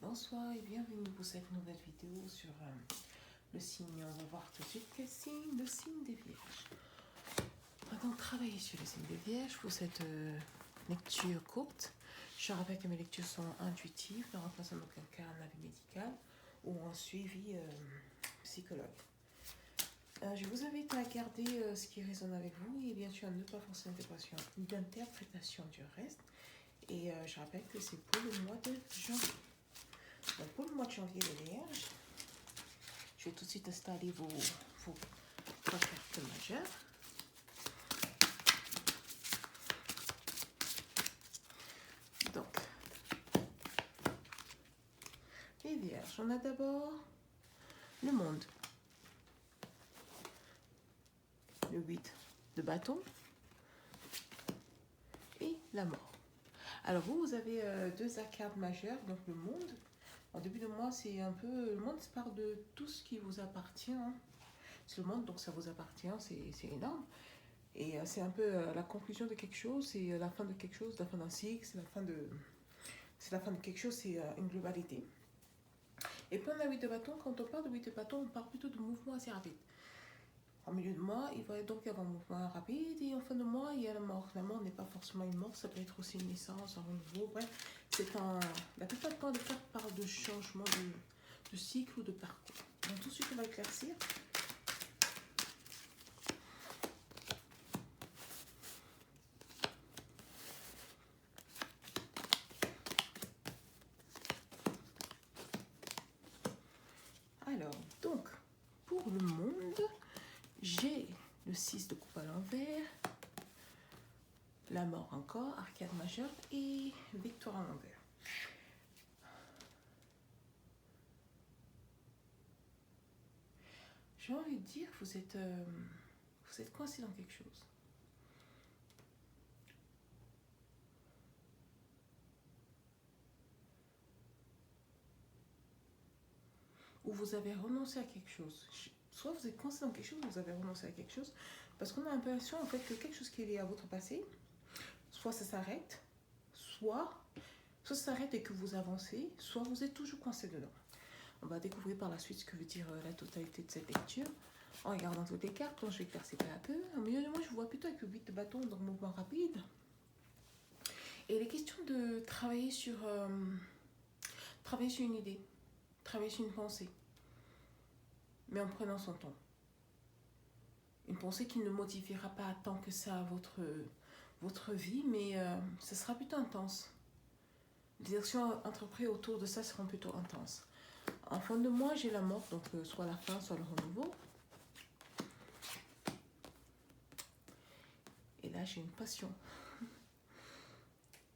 bonsoir et bienvenue pour cette nouvelle vidéo sur le signe. On va voir tout de suite quel signe, le signe des Vierges. On va donc travailler sur le signe des Vierges pour cette lecture courte. Je rappelle que mes lectures sont intuitives, ne remplacent en aucun cas un avis médical ou un suivi psychologue. Je vous invite à garder ce qui résonne avec vous et bien sûr à ne pas forcer l'interprétation du reste. Et je rappelle que c'est pour le mois de janvier. Donc pour le mois de janvier, les Vierges, je vais tout de suite installer vos trois cartes majeures. Donc, les Vierges, on a d'abord le monde, le 8 de bâton et la mort. Alors vous avez deux arcades majeures, donc le monde. En début de mois, c'est un peu... Le monde parle de tout ce qui vous appartient. C'est le monde, donc ça vous appartient, c'est énorme. Et c'est un peu la conclusion de quelque chose, c'est la fin de quelque chose, la fin d'un cycle, c'est la fin de quelque chose, c'est une globalité. Et puis on a 8 de bâton, quand on parle de 8 de bâton, on parle plutôt de mouvements assez rapides. En milieu de mois, il va donc y avoir un mouvement rapide, et en fin de mois, il y a la mort. La mort n'est pas forcément une mort, ça peut être aussi une naissance, un renouveau, bref. La plupart du temps, les cartes parlent de changement de cycle ou de parcours. Donc tout de suite, on va éclaircir. Alors, donc, pour le monde, j'ai le 6 de coupe à l'envers, la mort encore, arcade majeure et victoire à l'envers. J'ai envie de dire que vous êtes coincé dans quelque chose. Ou vous avez renoncé à quelque chose. Soit vous êtes coincé dans quelque chose, ou vous avez renoncé à quelque chose. Parce qu'on a l'impression en fait que quelque chose qui est lié à votre passé, soit ça s'arrête, soit ça s'arrête et que vous avancez, soit vous êtes toujours coincé dedans. On va découvrir par la suite ce que veut dire la totalité de cette lecture. En regardant toutes les cartes, quand je vais éclaircir peu à peu. Au milieu de moi, je vois plutôt avec le 8 de bâton dans le mouvement rapide. Et il est question de travailler sur une idée, travailler sur une pensée, mais en prenant son temps. Une pensée qui ne modifiera pas tant que ça votre vie, mais ça sera plutôt intense. Les actions entreprises autour de ça seront plutôt intenses. En fin de mois, j'ai la mort, donc soit la fin, soit le renouveau. Et là, j'ai une passion.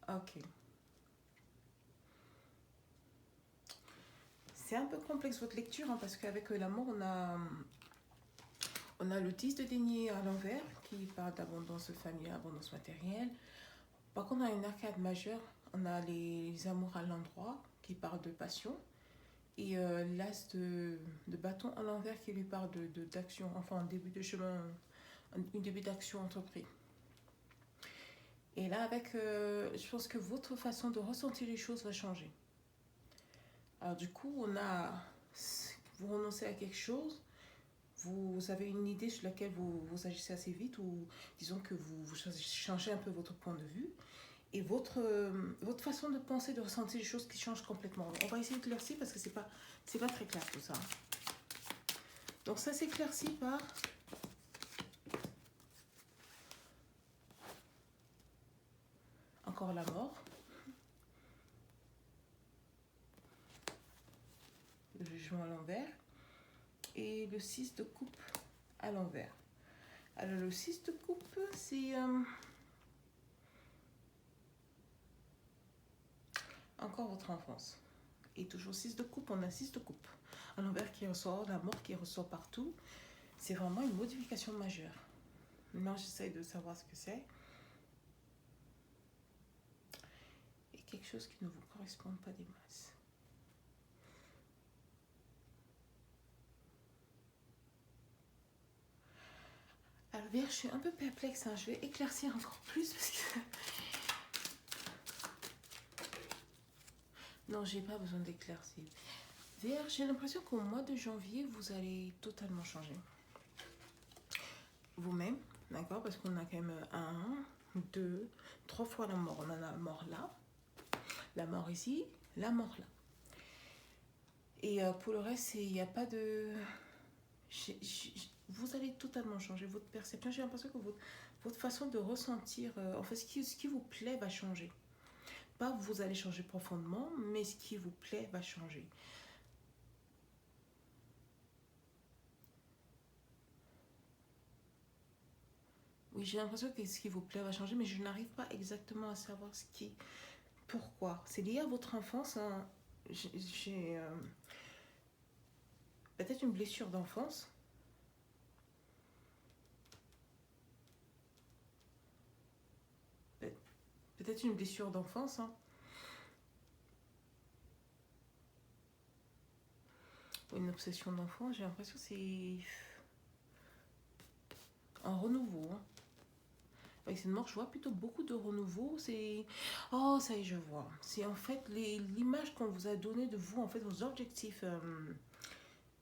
Ok. C'est un peu complexe votre lecture, hein, parce qu'avec la mort, on a le 10 de denier à l'envers, qui parle d'abondance familiale, abondance matérielle. Par contre, on a une arcade majeure, on a les amours à l'endroit, qui parle de passion. Et l'as de bâton à l'envers qui lui parle d'action, enfin un début de chemin, un début d'action entreprise. Et là, je pense que votre façon de ressentir les choses va changer. Alors du coup, vous renoncez à quelque chose, vous avez une idée sur laquelle vous agissez assez vite, ou disons que vous changez un peu votre point de vue, et votre façon de penser, de ressentir les choses qui changent complètement. On va essayer de l'éclaircir parce que c'est pas très clair tout ça. Donc ça s'éclaircit par encore la mort, le jugement à l'envers et le 6 de coupe à l'envers. Alors le 6 de coupe, c'est encore votre enfance. Et toujours 6 de coupe, on a 6 de coupe. À l'envers qui ressort, la mort qui ressort partout. C'est vraiment une modification majeure. Maintenant, j'essaie de savoir ce que c'est. Et quelque chose qui ne vous correspond pas des masses. Alors, Vierge, je suis un peu perplexe. Je vais éclaircir encore plus parce que... Non, j'ai pas besoin d'éclaircie. Vierge, j'ai l'impression qu'au mois de janvier, vous allez totalement changer. Vous-même, d'accord? Parce qu'on a quand même un, deux, trois fois la mort. On a la mort là, la mort ici, la mort là. Et pour le reste, il n'y a pas de... Vous allez totalement changer votre perception. J'ai l'impression que votre façon de ressentir, en fait, ce qui vous plaît va changer. Pas vous allez changer profondément, mais ce qui vous plaît va changer. Oui, j'ai l'impression que ce qui vous plaît va changer, mais je n'arrive pas exactement à savoir ce qui... Pourquoi? C'est lié à votre enfance. Hein. J'ai peut-être une blessure d'enfance. Peut-être une blessure d'enfance. Hein. Une obsession d'enfant. J'ai l'impression que c'est un renouveau. Hein. Avec cette mort, je vois plutôt beaucoup de renouveau. C'est... Oh, ça y est, je vois. C'est en fait l'image qu'on vous a donnée de vous, en fait, vos objectifs.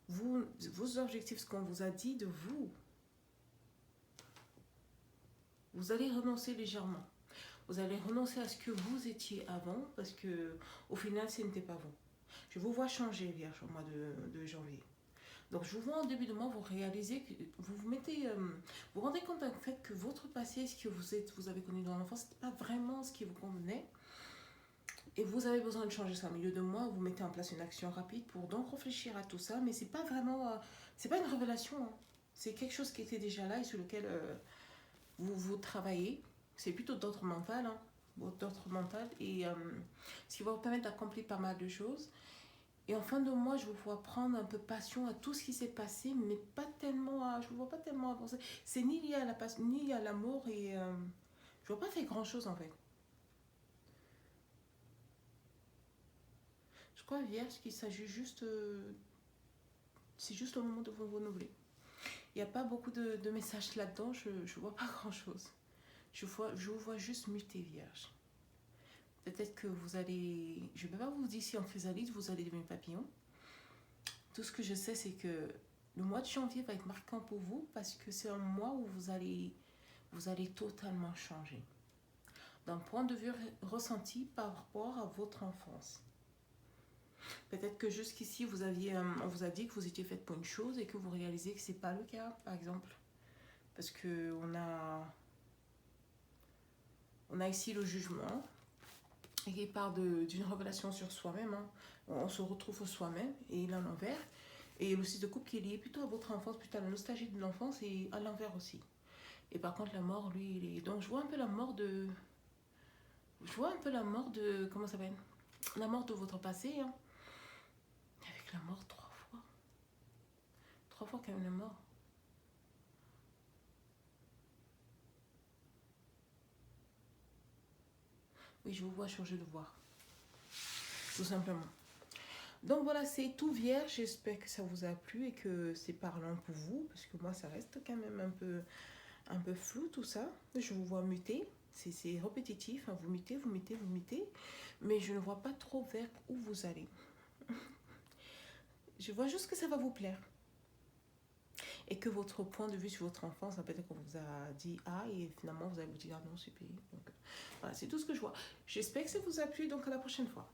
Vos objectifs, ce qu'on vous a dit de vous. Vous allez renoncer légèrement. Vous allez renoncer à ce que vous étiez avant, parce que au final, ce n'était pas vous. Je vous vois changer, Vierge, au mois de janvier. Donc, je vous vois en début de mois, vous réalisez que vous vous mettez, vous rendez compte en fait que votre passé, ce que vous avez connu dans l'enfance, c'était pas vraiment ce qui vous convenait. Et vous avez besoin de changer ça. Au milieu de mois, vous mettez en place une action rapide pour donc réfléchir à tout ça, mais c'est pas vraiment, c'est pas une révélation. Hein. C'est quelque chose qui était déjà là et sur lequel vous travaillez. C'est plutôt d'ordre mental, hein, d'ordre mental, et ce qui va vous permettre d'accomplir pas mal de choses. Et en fin de mois, je vous vois prendre un peu passion à tout ce qui s'est passé, mais pas tellement, je ne vous vois pas tellement avancer. C'est ni lié à la passion, ni lié à l'amour, et je ne vois pas faire grand chose en fait. Je crois, Vierge, qu'il s'agit juste, c'est juste le moment de vous renouveler. Il n'y a pas beaucoup de messages là-dedans, je ne vois pas grand chose. Je vous vois juste muter, Vierge. Peut-être que vous allez, je ne vais pas vous dire si en chrysalide vous allez devenir papillon. Tout ce que je sais, c'est que le mois de janvier va être marquant pour vous parce que c'est un mois où vous allez totalement changer. D'un point de vue ressenti par rapport à votre enfance. Peut-être que jusqu'ici, on vous a dit que vous étiez faite pour une chose et que vous réalisez que ce n'est pas le cas, par exemple. Parce qu'on a ici le jugement et qui part d'une révélation sur soi-même. Hein. On se retrouve soi-même et là, l'envers. Et le 6 de coupe qui est lié plutôt à votre enfance, plutôt à la nostalgie de l'enfance et à l'envers aussi. Et par contre, la mort, lui, il est... Donc, je vois un peu la mort de... Je vois un peu la mort de... Comment ça s'appelle? La mort de votre passé, hein. Avec la mort 3 fois. 3 fois quand même la mort. Oui, je vous vois changer de voix. Tout simplement. Donc voilà, c'est tout Vierge. J'espère que ça vous a plu et que c'est parlant pour vous. Parce que moi, ça reste quand même un peu flou tout ça. Je vous vois muter. C'est répétitif. Hein. Vous mutez, vous mutez, vous mutez. Mais je ne vois pas trop vers où vous allez. Je vois juste que ça va vous plaire. Et que votre point de vue sur votre enfance, peut-être qu'on vous a dit A et finalement vous allez vous dire ah non, c'est pire. Donc voilà, c'est tout ce que je vois. J'espère que ça vous a plu. Donc à la prochaine fois.